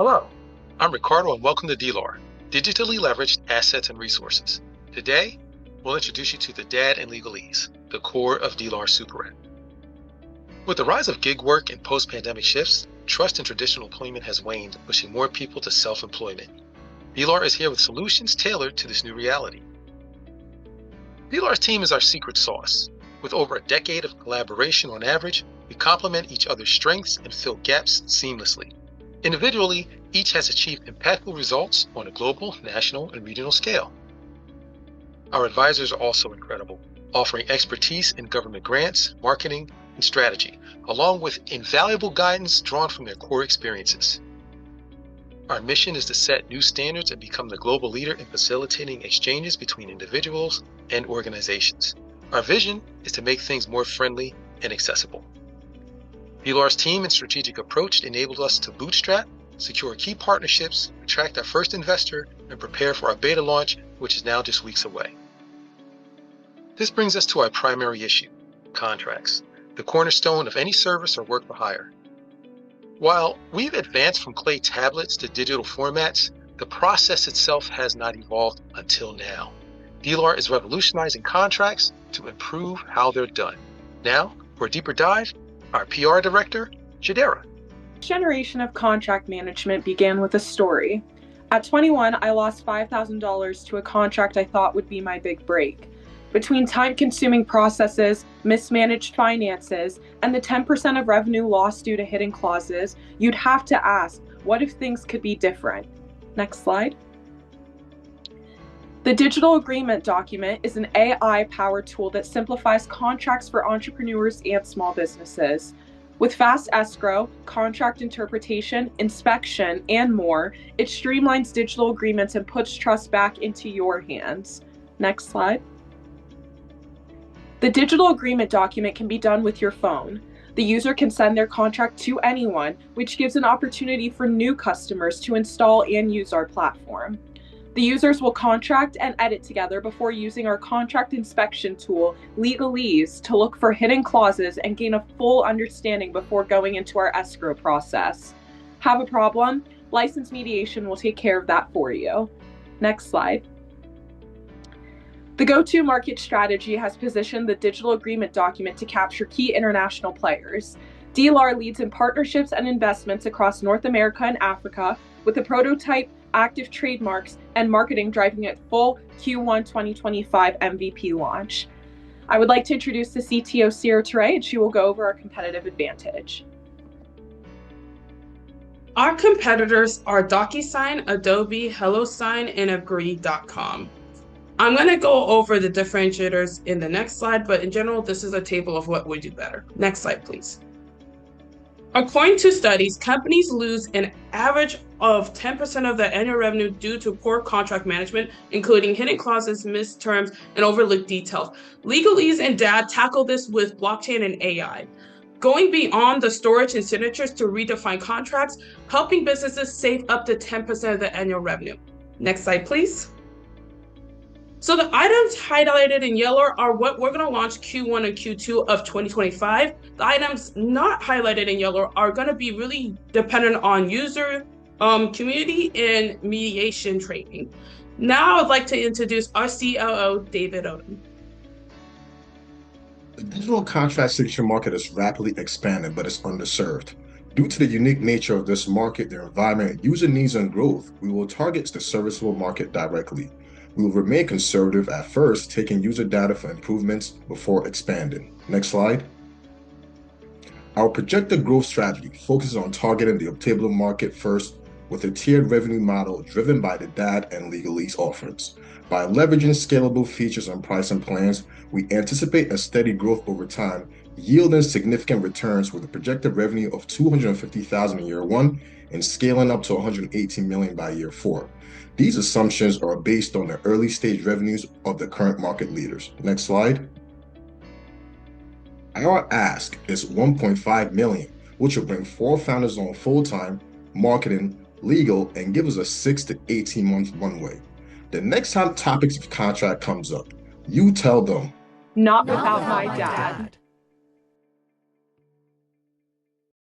Hello, I'm Ricardo and welcome to Dlar, Digitally Leveraged Assets and Resources. Today, we'll introduce you to the D.A.D and LEGALEZE, the core of Dlar Super App. With the rise of gig work and post-pandemic shifts, trust in traditional employment has waned, pushing more people to self-employment. Dlar is here with solutions tailored to this new reality. Dlar's team is our secret sauce. With over a decade of collaboration on average, we complement each other's strengths and fill gaps seamlessly. Individually, each has achieved impactful results on a global, national, and regional scale. Our advisors are also incredible, offering expertise in government grants, marketing, and strategy, along with invaluable guidance drawn from their core experiences. Our mission is to set new standards and become the global leader in facilitating exchanges between individuals and organizations. Our vision is to make things more friendly and accessible. Dlar's team and strategic approach enabled us to bootstrap, secure key partnerships, attract our first investor, and prepare for our beta launch, which is now just weeks away. This brings us to our primary issue, contracts, the cornerstone of any service or work for hire. While we've advanced from clay tablets to digital formats, the process itself has not evolved until now. Dlar is revolutionizing contracts to improve how they're done. Now, for a deeper dive, our PR director, Jadera. This generation of contract management began with a story. At 21, I lost $5,000 to a contract I thought would be my big break. Between time-consuming processes, mismanaged finances, and the 10% of revenue lost due to hidden clauses, you'd have to ask, what if things could be different? Next slide. The digital agreement document is an AI-powered tool that simplifies contracts for entrepreneurs and small businesses. With fast escrow, contract interpretation, inspection, and more, it streamlines digital agreements and puts trust back into your hands. Next slide. The digital agreement document can be done with your phone. The user can send their contract to anyone, which gives an opportunity for new customers to install and use our platform. The users will contract and edit together before using our contract inspection tool, LEGALEZE, to look for hidden clauses and gain a full understanding before going into our escrow process. Have a problem? License mediation will take care of that for you. Next slide. The go-to-market strategy has positioned the digital agreement document to capture key international players. Dlar leads in partnerships and investments across North America and Africa, with the prototype, active trademarks, and marketing driving at full Q1 2025 MVP launch. I would like to introduce the CTO, Sierra Teray, and she will go over our competitive advantage. Our competitors are DocuSign, Adobe, HelloSign, and Agree.com. I'm going to go over the differentiators in the next slide, but in general, this is a table of what we do better. Next slide, please. According to studies, companies lose an average of 10% of their annual revenue due to poor contract management, including hidden clauses, missed terms, and overlooked details. LEGALEZE and D.A.D tackle this with blockchain and AI, going beyond the storage and signatures to redefine contracts, helping businesses save up to 10% of their annual revenue. Next slide, please. So the items highlighted in yellow are what we're going to launch Q1 and Q2 of 2025. The items not highlighted in yellow are going to be really dependent on user community and mediation training. Now I'd like to introduce our COO, David Odom. The digital contract signature market is rapidly expanding, but it's underserved. Due to the unique nature of this market, their environment, user needs, and growth, we will target the serviceable market directly. We will remain conservative at first, taking user data for improvements before expanding. Next slide. Our projected growth strategy focuses on targeting the obtainable market first with a tiered revenue model driven by the D.A.D and LEGALEZE offerings. By leveraging scalable features and pricing plans, we anticipate a steady growth over time, yielding significant returns with a projected revenue of $250,000 in year 1 and scaling up to $118 million by year 4. These assumptions are based on the early stage revenues of the current market leaders. Next slide. Our ask is $1.5 million, which will bring 4 founders on full-time, marketing, legal, and give us a 6 to 18 month runway. The next time topics of contract comes up, you tell them, Not without my dad.